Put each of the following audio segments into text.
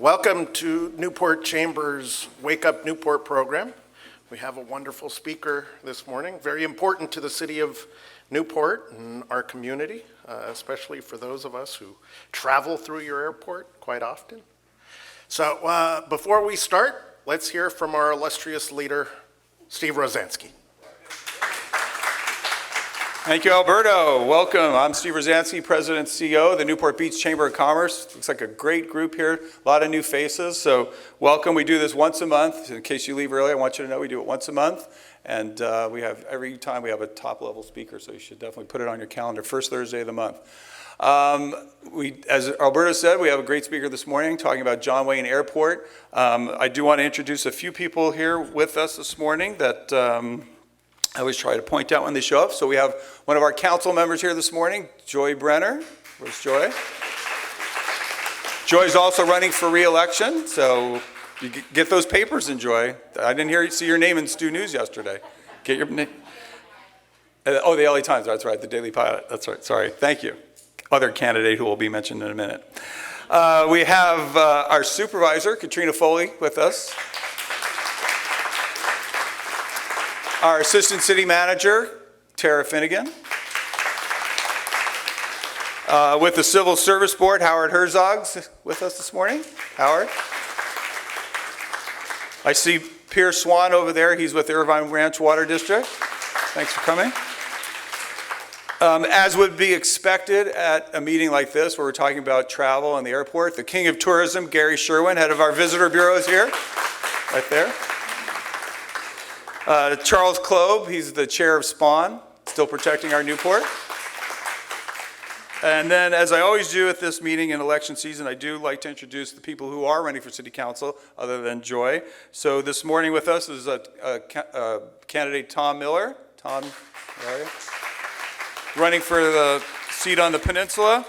Welcome to Newport Chamber's Wake Up Newport program. We have a wonderful speaker this morning, very important to the city of Newport and our community, especially for those of us who travel through your airport quite often. So before we start, let's hear from our illustrious leader, Steve Rosansky. Thank you, Alberto. Welcome. I'm Steve Rosansky, President and CEO of the Newport Beach Chamber of Commerce. Looks like a great group here, a lot of new faces. So welcome. We do this once a month. In case you leave early, I want you to know we do it once a month. And every time we have a top-level speaker, so you should definitely put it on your calendar, first Thursday of the month. As Alberto said, we have a great speaker this morning talking about John Wayne Airport. I do want to introduce a few people here with us this morning that I always try to point out when they show up. So we have one of our council members here this morning, Joy Brenner. Where's Joy? Joy's also running for re-election, so you get those papers in, Joy. I didn't see your name in Stu News yesterday. Get your name. Oh, the LA Times, that's right, the Daily Pilot, that's right, sorry, thank you. Other candidate who will be mentioned in a minute. We have our supervisor, Katrina Foley, with us. Our Assistant City Manager, Tara Finnegan. With the Civil Service Board, Howard Herzog's with us this morning. Howard. I see Pierce Swan over there. He's with Irvine Ranch Water District. Thanks for coming. As would be expected at a meeting like this where we're talking about travel and the airport, the King of Tourism, Gary Sherwin, head of our visitor bureau, is here, right there. Charles Kloeb, he's the chair of SPAWN, still protecting our Newport. And then, as I always do at this meeting in election season, I do like to introduce the people who are running for city council, other than Joy. So this morning with us is candidate Tom Miller. Tom, where are you? Running for the seat on the peninsula.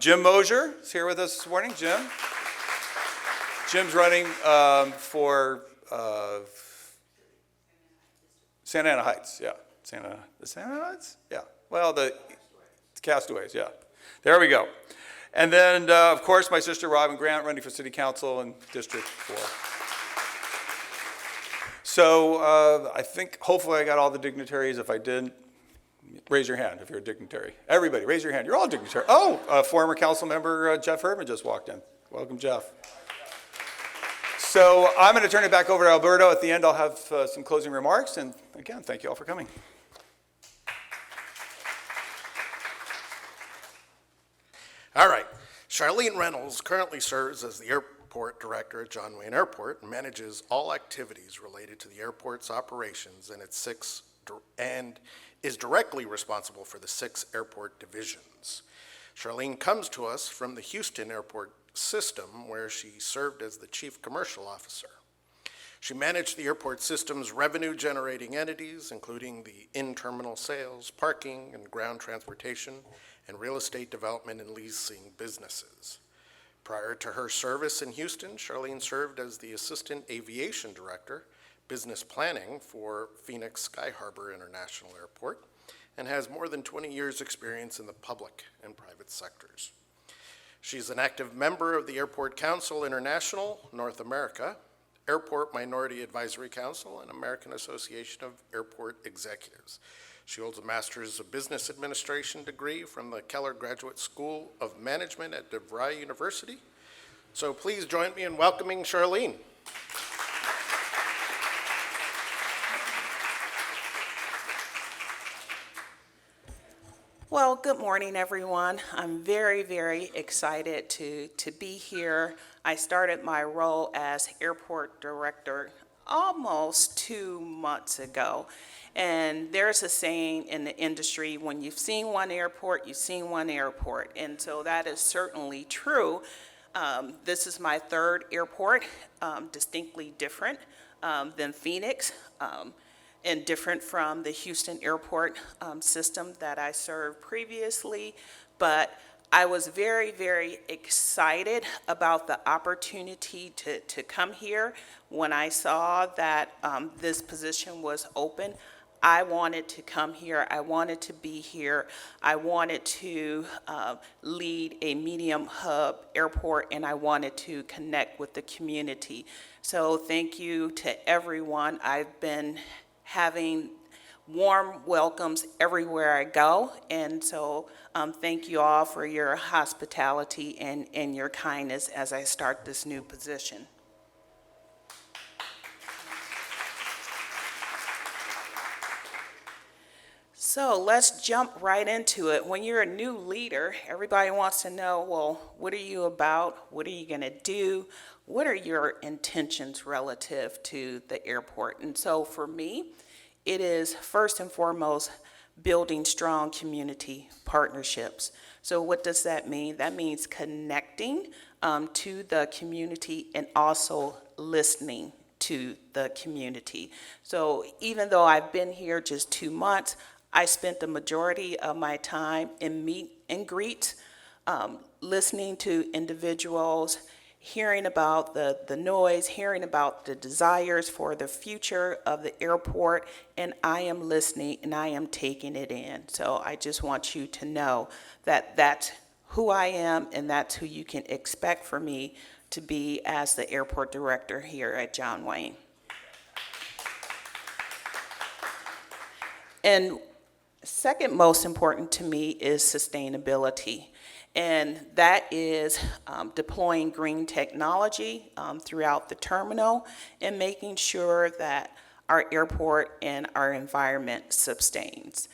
Jim Mosier is here with us this morning. Jim's running for Santa Ana Heights, yeah. Santa Ana Heights? Yeah. Well, the Castaways, yeah. There we go. And then, of course, my sister Robin Grant running for City Council in District 4. So I think, hopefully I got all the dignitaries. If I didn't, raise your hand if you're a dignitary. Everybody, raise your hand. You're all dignitary. Oh, former council member Jeff Herman just walked in. Welcome, Jeff. So I'm going to turn it back over to Alberto. At the end, I'll have some closing remarks. And again, thank you all for coming. All right. Charlene Reynolds currently serves as the airport director at John Wayne Airport and manages all activities related to the airport's operations and is directly responsible for the 6 airport divisions. Charlene comes to us from the Houston Airport system, where she served as the chief commercial officer. She managed the airport system's revenue-generating entities, including the in-terminal sales, parking, and ground transportation, and real estate development and leasing businesses. Prior to her service in Houston, Charlene served as the assistant aviation director, business planning for Phoenix Sky Harbor International Airport, and has more than 20 years' experience in the public and private sectors. She's an active member of the Airport Council International, North America, Airport Minority Advisory Council, and American Association of Airport Executives. She holds a Master's of Business Administration degree from the Keller Graduate School of Management at DeVry University. So please join me in welcoming Charlene. Well, good morning, everyone. I'm very, very excited to be here. I started my role as airport director almost 2 months ago. And there's a saying in the industry, when you've seen one airport, you've seen one airport. And so that is certainly true. This is my 3rd airport, distinctly different than Phoenix. And different from the Houston airport system that I served previously. But I was very, very excited about the opportunity to come here. When I saw that this position was open, I wanted to come here, I wanted to be here, I wanted to lead a medium hub airport, and I wanted to connect with the community. So thank you to everyone. I've been having warm welcomes everywhere I go, and so thank you all for your hospitality and your kindness as I start this new position. So let's jump right into it. When you're a new leader, everybody wants to know, well, what are you about? What are you going to do? What are your intentions relative to the airport? And so for me, it is first and foremost building strong community partnerships. So what does that mean? That means connecting to the community and also listening to the community. So even though I've been here just 2 months, I spent the majority of my time in meet and greets, listening to individuals, hearing about the noise, hearing about the desires for the future of the airport, and I am listening and I am taking it in. So I just want you to know that that's who I am and that's who you can expect for me to be as the airport director here at John Wayne. And second most important to me is sustainability. And that is deploying green technology throughout the terminal and making sure that our airport and our environment sustains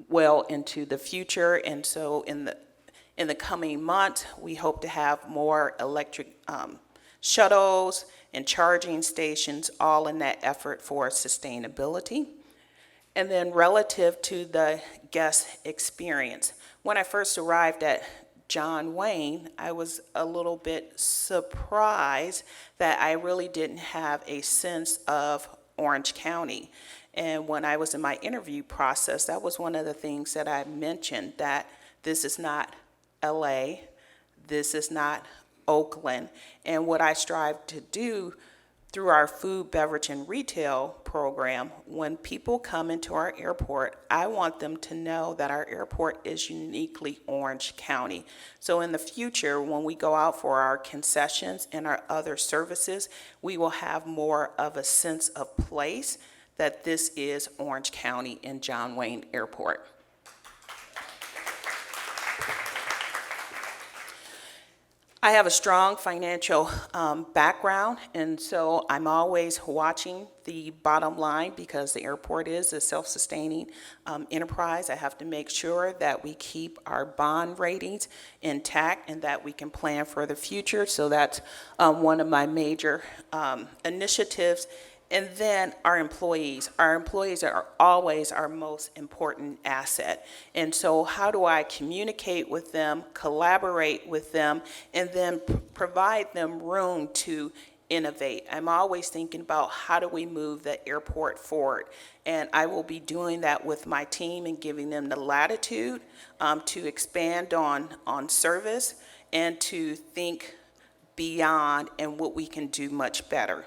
well into the future. And so in the coming months, we hope to have more electric shuttles and charging stations, all in that effort for sustainability. And then relative to the guest experience, when I first arrived at John Wayne, I was a little bit surprised that I really didn't have a sense of Orange County. And when I was in my interview process, that was one of the things that I mentioned, that this is not LA, this is not Oakland. And what I strive to do through our food, beverage, and retail program, when people come into our airport, I want them to know that our airport is uniquely Orange County. So in the future, when we go out for our concessions and our other services, we will have more of a sense of place that this is Orange County and John Wayne Airport. I have a strong financial background, and so I'm always watching the bottom line because the airport is a self-sustaining enterprise. I have to make sure that we keep our bond ratings intact and that we can plan for the future. So that's one of my major initiatives. And then our employees. Our employees are always our most important asset. And so how do I communicate with them, collaborate with them, and then provide them room to innovate? I'm always thinking about how do we move the airport forward. And I will be doing that with my team and giving them the latitude to expand on service and to think beyond and what we can do much better.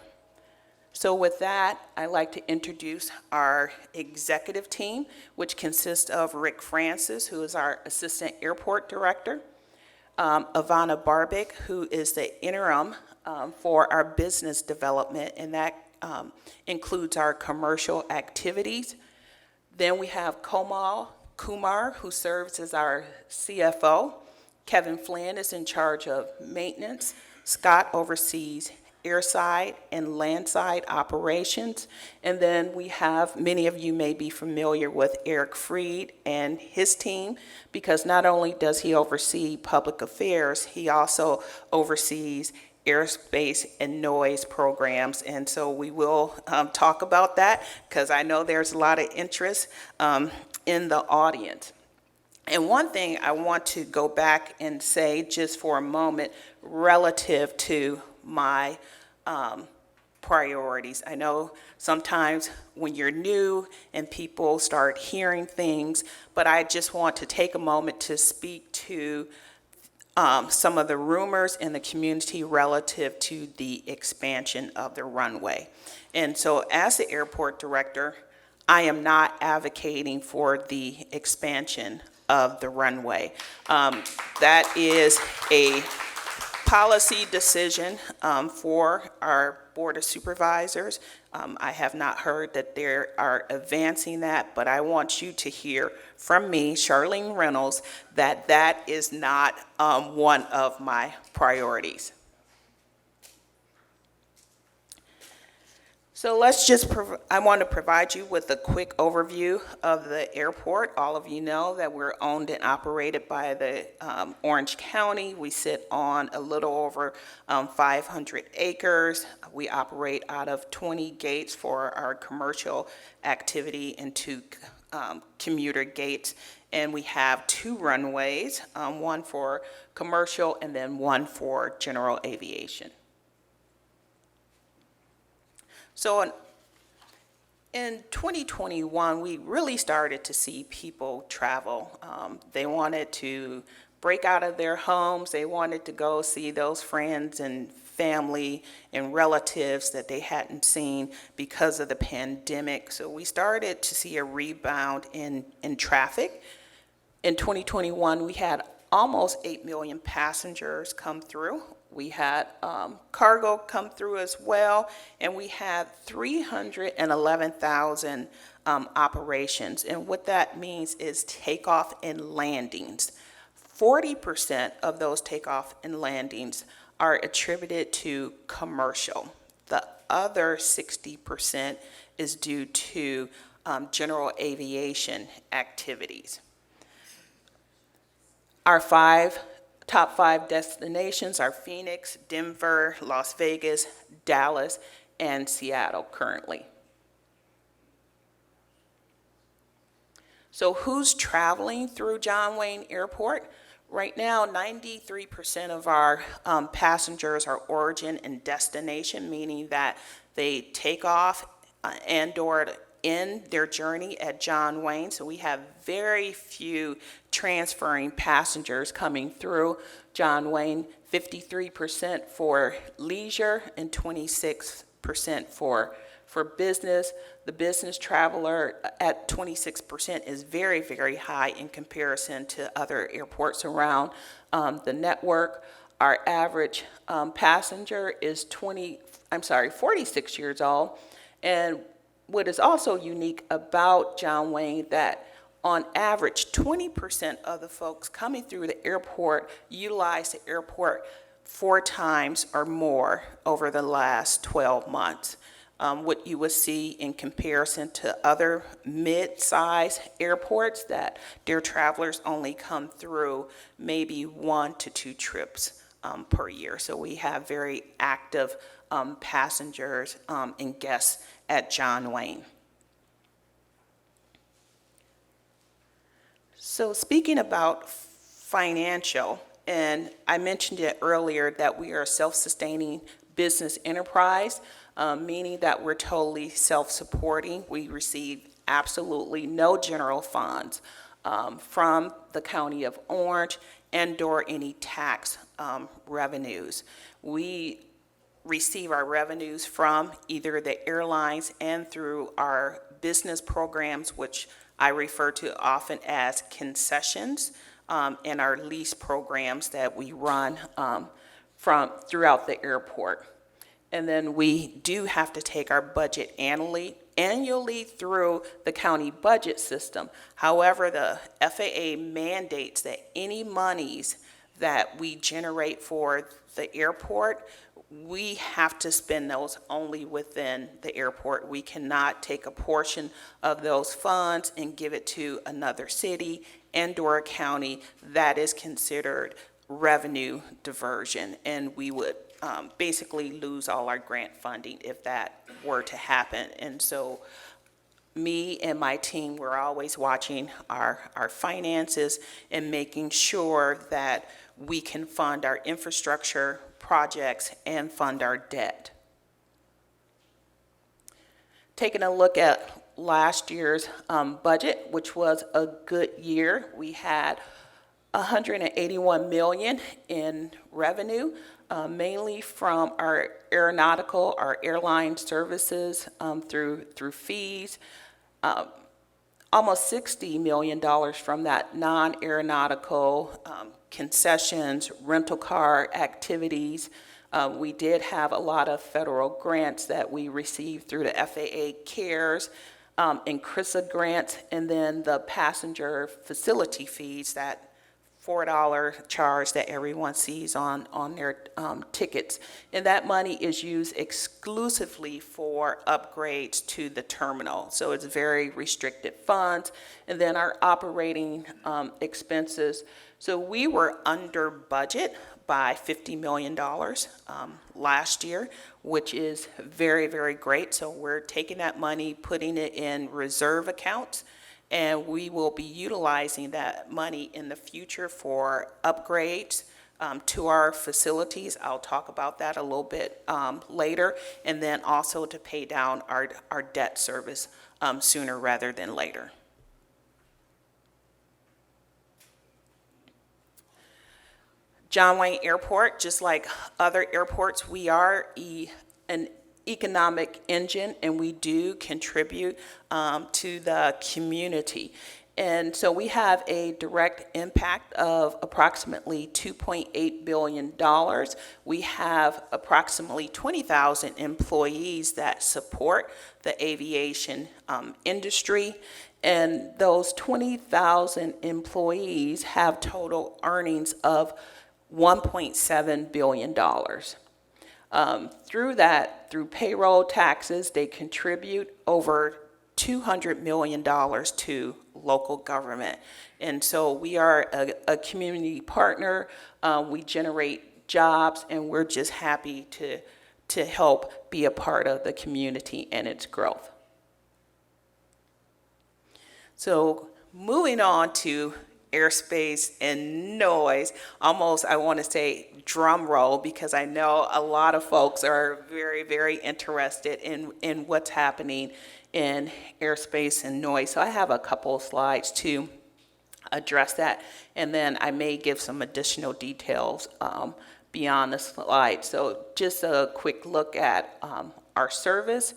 So with that, I'd like to introduce our executive team, which consists of Rick Francis, who is our Assistant Airport Director, Ivana Barbic, who is the interim for our business development, and that includes our commercial activities. Then we have Komal Kumar, who serves as our CFO. Kevin Flynn is in charge of maintenance. Scott oversees airside and landside operations. And then we have, many of you may be familiar with Eric Freed and his team, because not only does he oversee public affairs, he also oversees Airspace and Noise programs. And so we will talk about that, because I know there's a lot of interest in the audience. And one thing I want to go back and say just for a moment relative to my priorities. I know sometimes when you're new and people start hearing things, but I just want to take a moment to speak to some of the rumors in the community relative to the expansion of the runway. And so as the airport director, I am not advocating for the expansion of the runway. That is a policy decision for our Board of Supervisors. I have not heard that they are advancing that, but I want you to hear from me, Charlene Reynolds, that that is not one of my priorities. So I want to provide you with a quick overview of the airport. All of you know that we're owned and operated by the Orange County. We sit on a little over 500 acres. We operate out of 20 gates for our commercial activity and 2 commuter gates. And we have 2 runways, one for commercial and then one for general aviation. So in 2021, we really started to see people travel. They wanted to break out of their homes. They wanted to go see those friends and family and relatives that they hadn't seen because of the pandemic. So we started to see a rebound in traffic. In 2021, we had almost 8 million passengers come through. We had cargo come through as well, and we had 311,000 operations. And what that means is takeoff and landings. 40% of those takeoff and landings are attributed to commercial. The other 60% is due to general aviation activities. Our top 5 destinations are Phoenix, Denver, Las Vegas, Dallas, and Seattle currently. So who's traveling through John Wayne Airport? Right now, 93% of our passengers are origin and destination, meaning that they take off and/or end their journey at John Wayne. So we have very few transferring passengers coming through John Wayne, 53% for leisure and 26% for business. The business traveler at 26% is very, very high in comparison to other airports around the network. Our average passenger is 46 years old. And what is also unique about John Wayne that on average, 20% of the folks coming through the airport utilize the airport 4 times or more over the last 12 months. What you would see in comparison to other mid-size airports that their travelers only come through maybe 1 to 2 trips per year. So we have very active passengers and guests at John Wayne. So speaking about financial, and I mentioned it earlier that we are a self-sustaining business enterprise, meaning that we're totally self-supporting. We receive absolutely no general funds from the County of Orange and/or any tax revenues. We receive our revenues from either the airlines and through our business programs, which I refer to often as concessions, and our lease programs that we run from throughout the airport. And then we do have to take our budget annually through the county budget system. However, the FAA mandates that any monies that we generate for the airport, we have to spend those only within the airport. We cannot take a portion of those funds and give it to another city and/or a county. That is considered revenue diversion, and we would basically lose all our grant funding if that were to happen. And so me and my team, we're always watching our finances and making sure that we can fund our infrastructure projects and fund our debt. Taking a look at last year's budget, which was a good year, we had $181 million in revenue, mainly from our aeronautical, our airline services through fees. almost $60 million from that non-aeronautical concessions, rental car activities. We did have a lot of federal grants that we received through the FAA CARES and CRISA grants, and then the passenger facility fees, that $4 charge that everyone sees on their tickets. And that money is used exclusively for upgrades to the terminal. So it's very restricted funds. And then our operating expenses. So we were under budget by $50 million last year, which is very, very great. So we're taking that money, putting it in reserve accounts, and we will be utilizing that money in the future for upgrades to our facilities. I'll talk about that a little bit later, and then also to pay down our debt service sooner rather than later. John Wayne Airport, just like other airports, we are an economic engine, and we do contribute to the community. And so we have a direct impact of approximately $2.8 billion. We have approximately 20,000 employees that support the aviation industry. And those 20,000 employees have total earnings of $1.7 billion. Through payroll taxes, they contribute over $200 million to local government. And so we are a community partner. We generate jobs, and we're just happy to help be a part of the community and its growth. So moving on to Airspace and Noise, almost I want to say drum roll, because I know a lot of folks are very, very interested in what's happening in Airspace and Noise. So I have a couple of slides to address that, and then I may give some additional details beyond the slide. So just a quick look at our service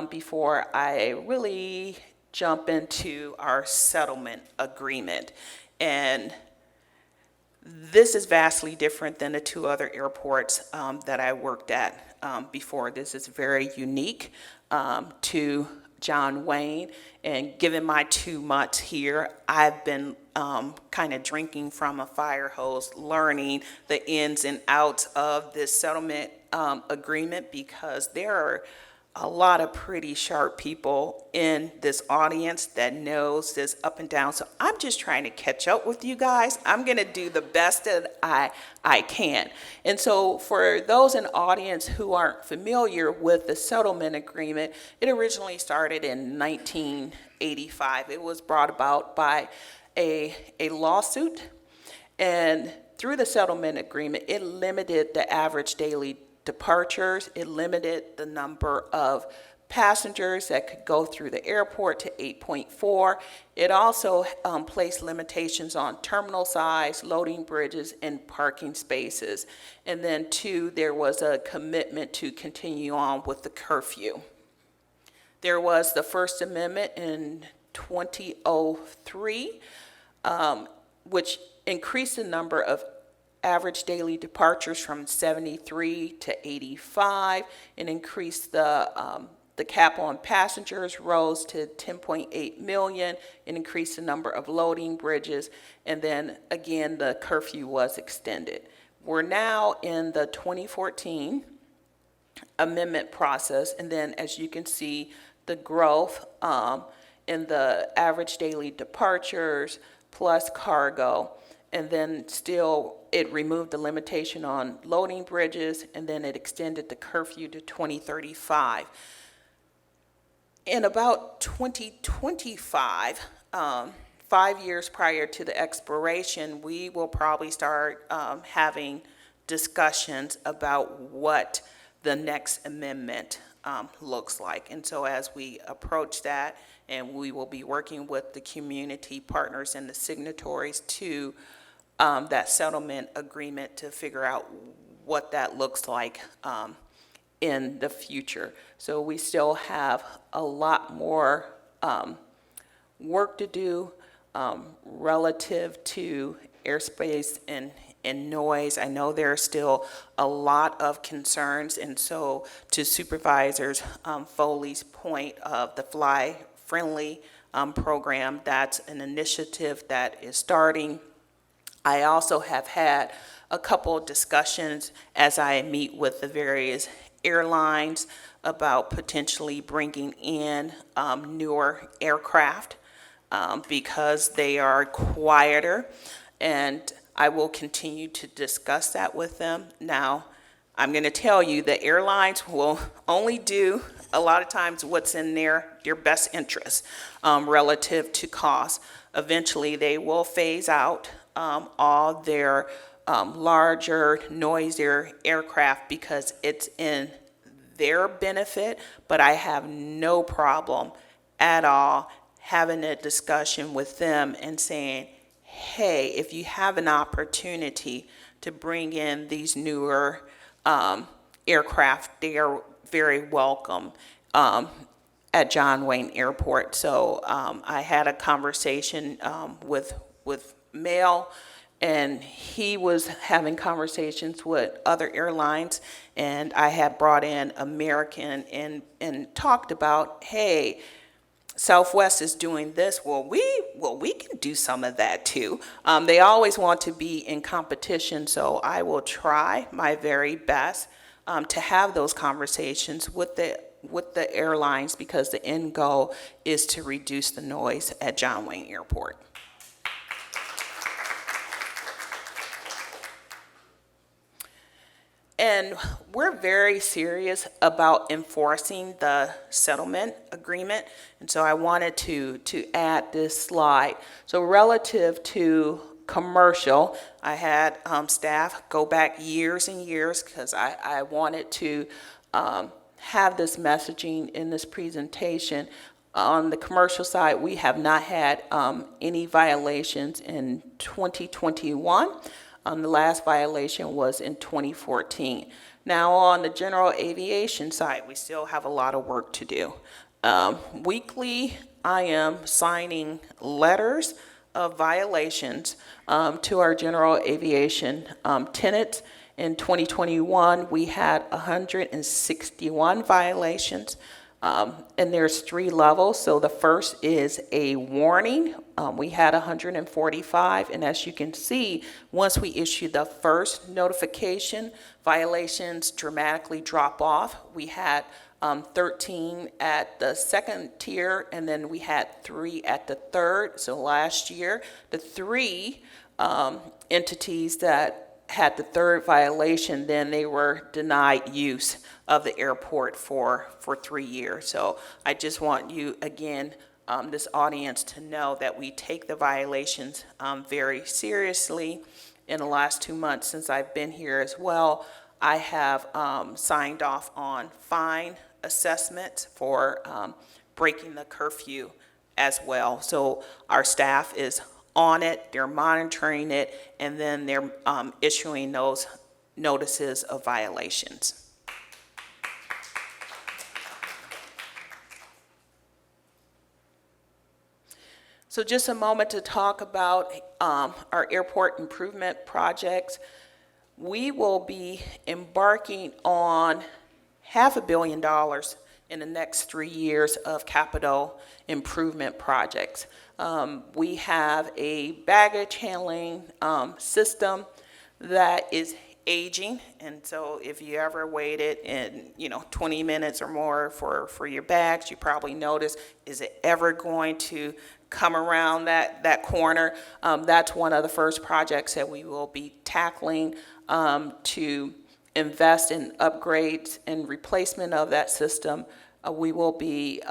before I really jump into our settlement agreement. And this is vastly different than the two other airports that I worked at before. This is very unique to John Wayne. And given my 2 months here, I've been kind of drinking from a fire hose, learning the ins and outs of this settlement agreement, because there are a lot of pretty sharp people in this audience that knows this up and down. So I'm just trying to catch up with you guys. I'm going to do the best that I can. And so for those in the audience who aren't familiar with the settlement agreement, it originally started in 1985. It was brought about by a lawsuit. And through the settlement agreement, it limited the average daily departures. It limited the number of passengers that could go through the airport to 8.4. It also placed limitations on terminal size, loading bridges, and parking spaces. And then 2, there was a commitment to continue on with the curfew. There was the First Amendment in 2003, which increased the number of average daily departures from 73 to 85, and increased the cap on passengers rose to 10.8 million, and increased the number of loading bridges, and then again the curfew was extended. We're now in the 2014 amendment process, and then as you can see, the growth in the average daily departures plus cargo. And then still, it removed the limitation on loading bridges, and then it extended the curfew to 2035. In about 2025, 5 years prior to the expiration, we will probably start having discussions about what the next amendment looks like. And so as we approach that, and we will be working with the community partners and the signatories to that settlement agreement to figure out what that looks like in the future. So we still have a lot more work to do relative to airspace and noise. I know there are still a lot of concerns, and so to Supervisors Foley's point of the Fly Friendly program, that's an initiative that is starting. I also have had a couple of discussions as I meet with the various airlines about potentially bringing in newer aircraft because they are quieter, and I will continue to discuss that with them. Now, I'm going to tell you that airlines will only do a lot of times what's in their best interest relative to cost. Eventually, they will phase out all their larger, noisier aircraft because it's in their benefit, but I have no problem at all having a discussion with them and saying, hey, if you have an opportunity to bring in these newer aircraft, they are very welcome at John Wayne Airport. So I had a conversation with Mel, and he was having conversations with other airlines, and I had brought in American and talked about, hey, Southwest is doing this. Well, we can do some of that too. They always want to be in competition, so I will try my very best to have those conversations with the airlines, because the end goal is to reduce the noise at John Wayne Airport. And we're very serious about enforcing the settlement agreement. And so I wanted to add this slide. So relative to commercial, I had staff go back years and years because I wanted to have this messaging in this presentation. On the commercial side, we have not had any violations in 2021. The last violation was in 2014. Now, on the general aviation side, we still have a lot of work to do. Weekly, I am signing letters of violations to our general aviation tenants. In 2021, we had 161 violations. And there's 3 levels. So the first is a warning. We had 145, and as you can see, once we issue the first notification, violations dramatically drop off. We had 13 at the second tier, and then we had 3 at the third. So last year, the 3 entities that had the third violation, then they were denied use of the airport for 3 years. So I just want you, again, this audience to know that we take the violations very seriously. In the last 2 months since I've been here as well, I have signed off on fine assessments for breaking the curfew as well. So our staff is on it, they're monitoring it, and then they're issuing those notices of violations. So just a moment to talk about our airport improvement projects. We will be embarking on $500 million in the next 3 years of capital improvement projects. We have a baggage handling system that is aging, and so if you ever waited in 20 minutes or more for your bags, you probably noticed, is it ever going to come around that corner? That's one of the first projects that we will be tackling to invest in upgrades and replacement of that system. We will be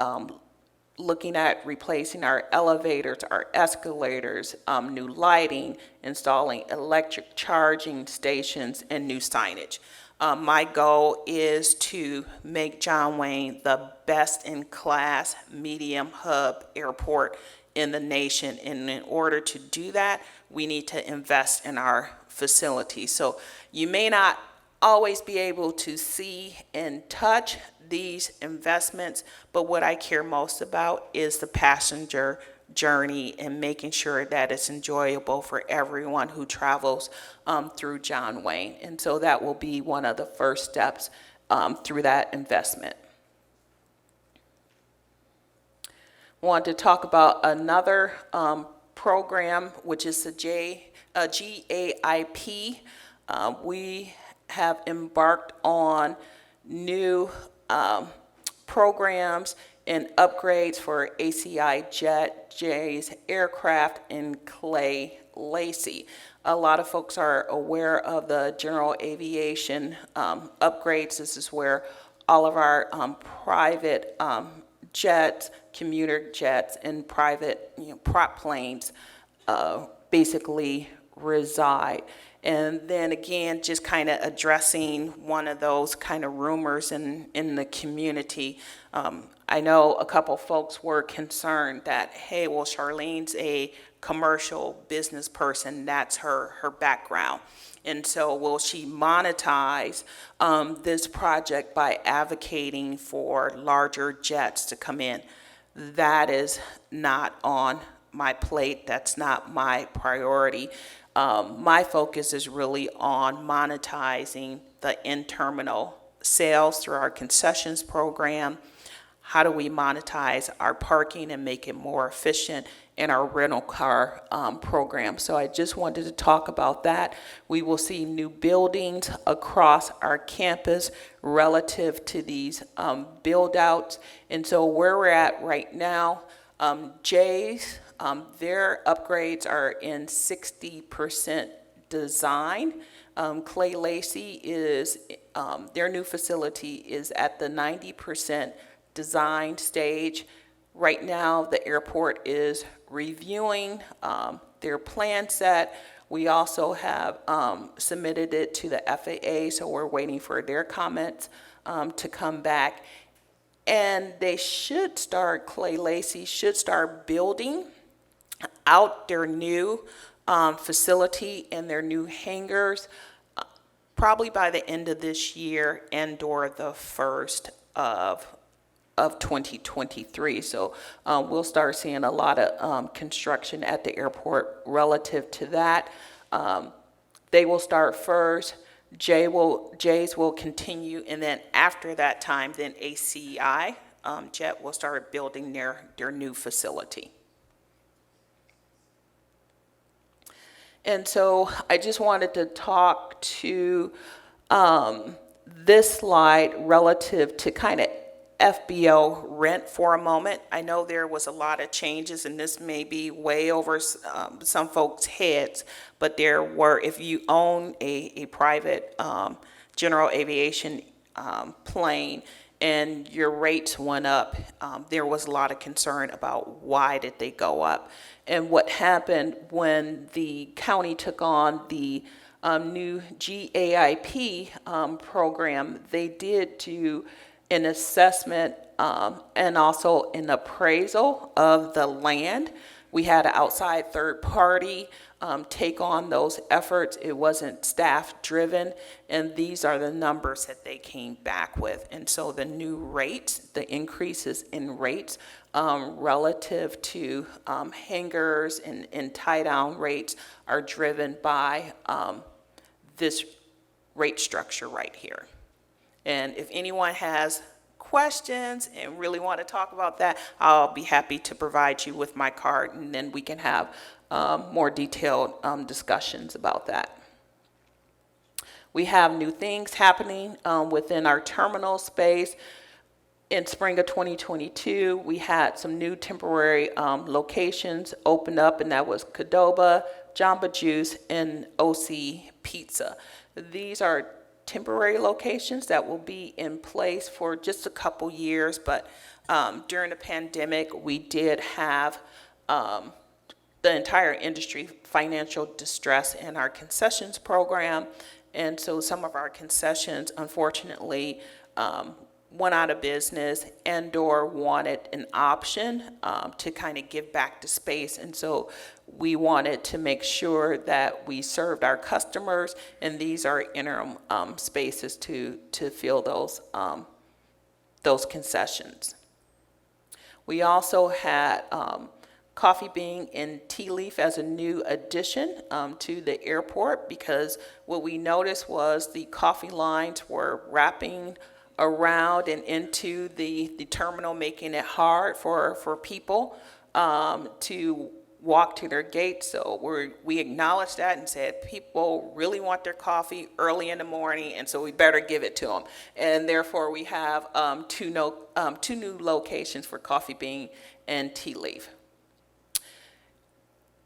looking at replacing our elevators, our escalators, new lighting, installing electric charging stations, and new signage. My goal is to make John Wayne the best-in-class medium hub airport in the nation. And in order to do that, we need to invest in our facilities. So you may not always be able to see and touch these investments, but what I care most about is the passenger journey and making sure that it's enjoyable for everyone who travels through John Wayne. And so that will be one of the first steps through that investment. Want to talk about another program, which is the GAIP. We have embarked on new programs and upgrades for ACI J's aircraft and Clay Lacy. A lot of folks are aware of the general aviation upgrades. This is where all of our private jets, commuter jets, and private prop planes basically reside. And then again, just kind of addressing one of those kind of rumors in the community. I know a couple folks were concerned that, hey, well, Charlene's a commercial business person. That's her background. And so will she monetize this project by advocating for larger jets to come in? That is not on my plate. That's not my priority. My focus is really on monetizing the in-terminal sales through our concessions program. How do we monetize our parking and make it more efficient in our rental car program? So I just wanted to talk about that. We will see new buildings across our campus relative to these build outs. And so where we're at right now, Jay's, their upgrades are in 60% design. Clay Lacy is, their new facility is at the 90% design stage. Right now, the airport is reviewing their plan set. We also have submitted it to the FAA, so we're waiting for their comments to come back. And they should start, Clay Lacy should start building out their new facility and their new hangars probably by the end of this year and or the first of 2023. So we'll start seeing a lot of construction at the airport relative to that. They will start first. Jay's will continue, and then after that time, then ACI Jet will start building their new facility. And so I just wanted to talk to this slide relative to kind of FBO rent for a moment. I know there was a lot of changes, and this may be way over some folks' heads, but there were, if you own a private general aviation plane and your rates went up, there was a lot of concern about why did they go up. And what happened when the county took on the new GAIP program, they did do an assessment and also an appraisal of the land. We had an outside third party take on those efforts. It wasn't staff driven, and these are the numbers that they came back with. And so the new rates, the increases in rates relative to hangars and tie down rates are driven by this rate structure right here. And if anyone has questions and really want to talk about that, I'll be happy to provide you with my card, and then we can have more detailed discussions about that. We have new things happening within our terminal space. In spring of 2022, we had some new temporary locations open up, and that was Qdoba, Jamba Juice, and OC Pizza. These are temporary locations that will be in place for just a couple years, but during the pandemic, we did have the entire industry financial distress in our concessions program, and so some of our concessions, unfortunately, went out of business and/or wanted an option to kind of give back to space. And so we wanted to make sure that we served our customers, and these are interim spaces to fill those concessions. We also had Coffee Bean and Tea Leaf as a new addition to the airport, because what we noticed was the coffee lines were wrapping around and into the terminal, making it hard for people to walk to their gate. So we acknowledged that and said people really want their coffee early in the morning, and so we better give it to them. And therefore, we have two new locations for Coffee Bean and Tea Leaf.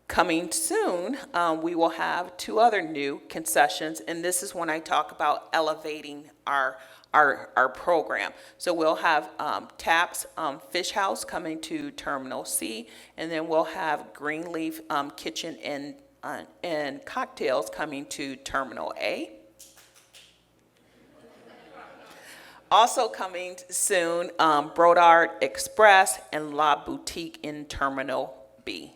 Coming soon, we will have two other new concessions, and this is when I talk about elevating our program. So we'll have Taps Fish House coming to Terminal C, and then we'll have Greenleaf Kitchen and Cocktails coming to Terminal A. Also coming soon, Brodart Express and La Boutique in Terminal B.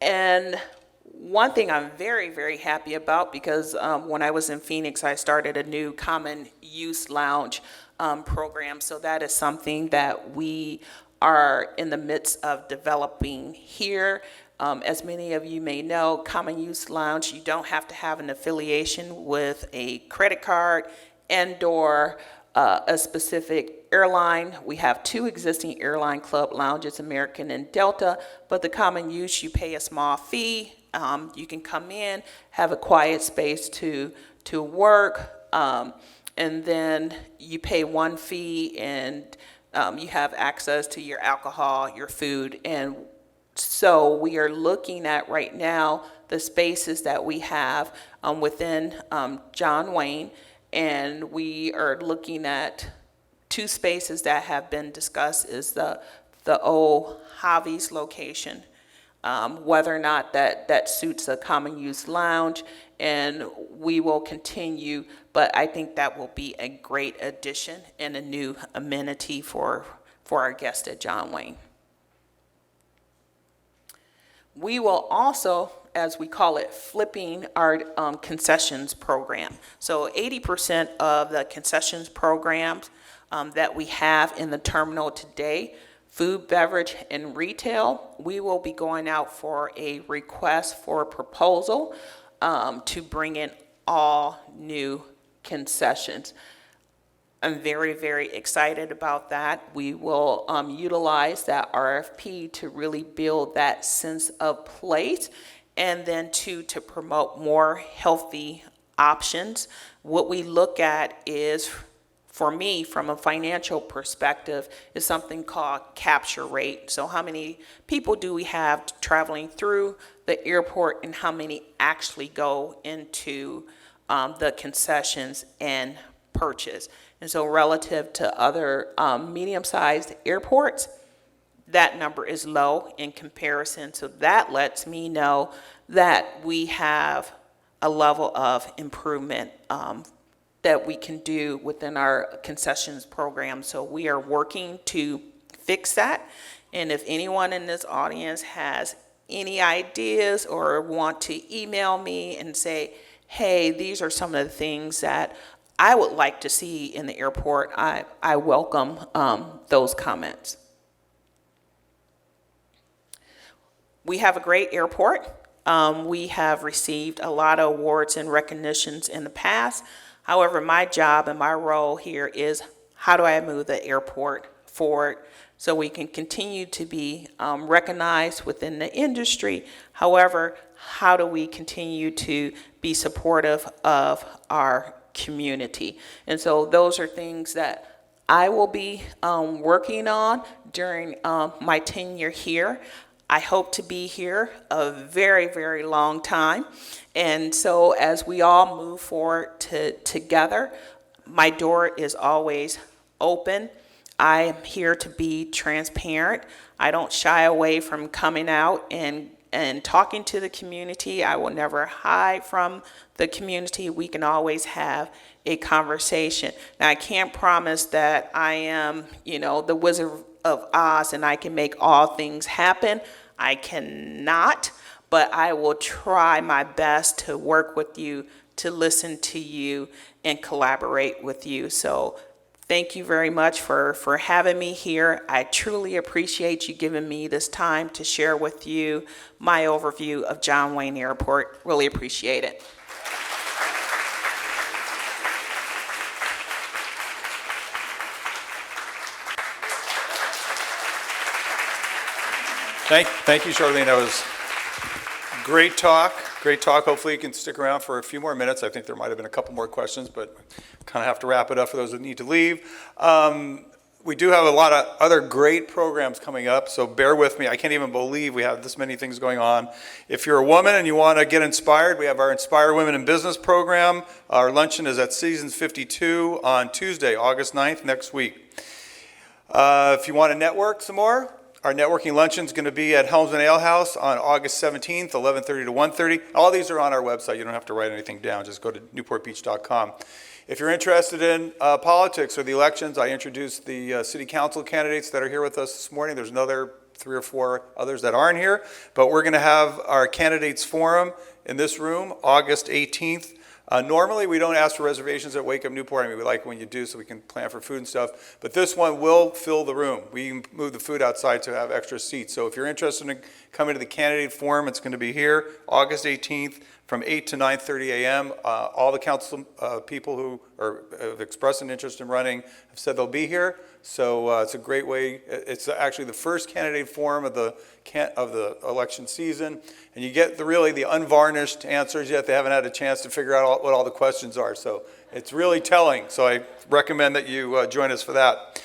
And one thing I'm very, very happy about, because when I was in Phoenix, I started a new common use lounge program. So that is something that we are in the midst of developing here. As many of you may know, common use lounge, you don't have to have an affiliation with a credit card and/or a specific airline. We have two existing airline club lounges, American and Delta, but the common use, you pay a small fee. You can come in, have a quiet space to work, and then you pay one fee, and you have access to your alcohol, your food. And so we are looking at right now the spaces that we have within John Wayne, and we are looking at two spaces that have been discussed is the old Javi's location, whether or not that suits a common use lounge, and we will continue, but I think that will be a great addition and a new amenity for our guests at John Wayne. We will also, as we call it, flipping our concessions program. So 80% of the concessions programs that we have in the terminal today, food, beverage, and retail, we will be going out for a request for proposal to bring in all new concessions. I'm very, very excited about that. We will utilize that RFP to really build that sense of place, and then to promote more healthy options. What we look at is, for me, from a financial perspective, is something called capture rate. So how many people do we have traveling through the airport, and how many actually go into the concessions and purchase? And so relative to other medium-sized airports, that number is low in comparison. So that lets me know that we have a level of improvement that we can do within our concessions program. So we are working to fix that. And if anyone in this audience has any ideas or want to email me and say, hey, these are some of the things that I would like to see in the airport, I welcome those comments. We have a great airport. We have received a lot of awards and recognitions in the past. However, my job and my role here is, how do I move the airport forward so we can continue to be recognized within the industry? However, how do we continue to be supportive of our community? And so those are things that I will be working on during my tenure here. I hope to be here a very, very long time. And so as we all move forward together, my door is always open. I am here to be transparent. I don't shy away from coming out and and talking to the community. I will never hide from the community. We can always have a conversation. Now, I can't promise that I am, the Wizard of Oz and I can make all things happen. I cannot, but I will try my best to work with you, to listen to you, and collaborate with you. So thank you very much for having me here. I truly appreciate you giving me this time to share with you my overview of John Wayne Airport. Really appreciate it. Thank you, Charlene. That was great talk. Great talk. Hopefully you can stick around for a few more minutes. I think there might have been a couple more questions, but kind of have to wrap it up for those that need to leave. We do have a lot of other great programs coming up, so bear with me. I can't even believe we have this many things going on. If you're a woman and you want to get inspired, we have our Inspire Women in Business program. Our luncheon is at Seasons 52 on Tuesday, August 9th, next week. If you want to network some more, our networking luncheon is going to be at Helmsman Ale House on August 17th, 11:30 to 1:30. All these are on our website. You don't have to write anything down. Just go to newportbeach.com. If you're interested in politics or the elections, I introduced the city council candidates that are here with us this morning. There's another 3 or 4 others that aren't here, but we're going to have our candidates forum in this room August 18th. Normally, we don't ask for reservations at Wake Up Newport. I mean, we like when you do so we can plan for food and stuff. But this one will fill the room. We move the food outside to have extra seats. So if you're interested in coming to the candidate forum, it's going to be here August 18th from 8 to 9:30 a.m. All the council people who have expressed an interest in running have said they'll be here. So it's a great way. It's actually the first candidate forum of the election season, and you get really the unvarnished answers. Yet they haven't had a chance to figure out what all the questions are. So it's really telling. So I recommend that you join us for that.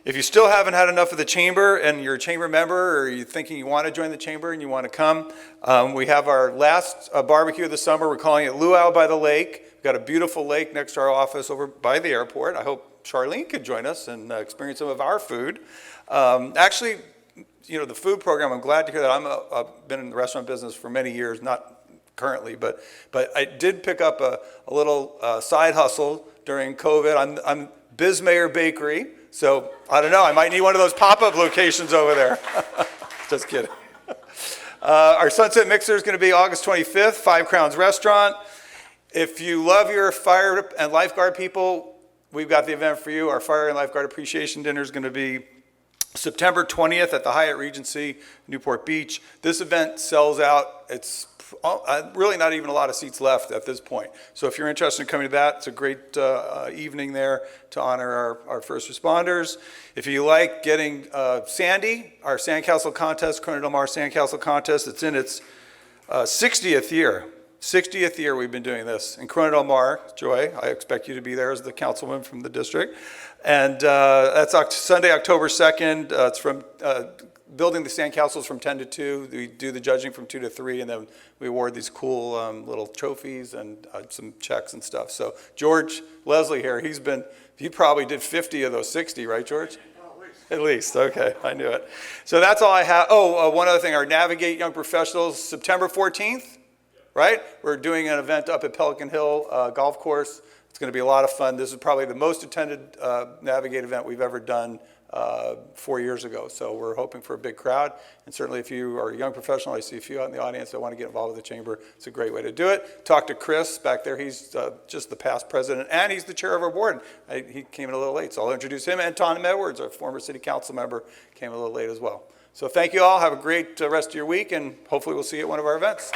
If you still haven't had enough of the chamber and you're a chamber member, or you're thinking you want to join the chamber and you want to come, we have our last barbecue of the summer. We're calling it Luau by the Lake. We've got a beautiful lake next to our office over by the airport. I hope Charlene could join us and experience some of our food. Actually, the food program, I'm glad to hear that. I've been in the restaurant business for many years, not currently, but I did pick up a little side hustle during COVID. I'm Bismayer Bakery, so I don't know, I might need one of those pop-up locations over there. Just kidding. Our Sunset Mixer is going to be August 25th, 5 Crowns Restaurant. If you love your fire and lifeguard people, we've got the event for you. Our Fire and Lifeguard Appreciation Dinner is going to be September 20th at the Hyatt Regency, Newport Beach. This event sells out. It's really not even a lot of seats left at this point. So if you're interested in coming to that, it's a great evening there to honor our first responders. If you like getting Sandy, our Sandcastle contest, Corona Del Mar Sandcastle contest, it's in its 60th year. 60th year we've been doing this. In Corona Del Mar, Joy, I expect you to be there as the councilman from the district. And that's Sunday, October 2nd. It's from building the sandcastles from 10 to 2. We do the judging from 2 to 3, and then we award these cool little trophies and some checks and stuff. So George Leslie here, he probably did 50 of those 60, right, George? At least, okay, I knew it. So that's all I have. One other thing, our Navigate Young Professionals, September 14th. Right? We're doing an event up at Pelican Hill Golf Course. It's going to be a lot of fun. This is probably the most attended Navigate event we've ever done 4 years ago. So we're hoping for a big crowd. And certainly if you are a young professional, I see a few out in the audience that want to get involved with the chamber, it's a great way to do it. Talk to Chris back there. He's just the past president, and he's the chair of our board. He came in a little late, so I'll introduce him. And Tom Edwards, our former city council member, came a little late as well. So thank you all. Have a great rest of your week, and hopefully we'll see you at one of our events.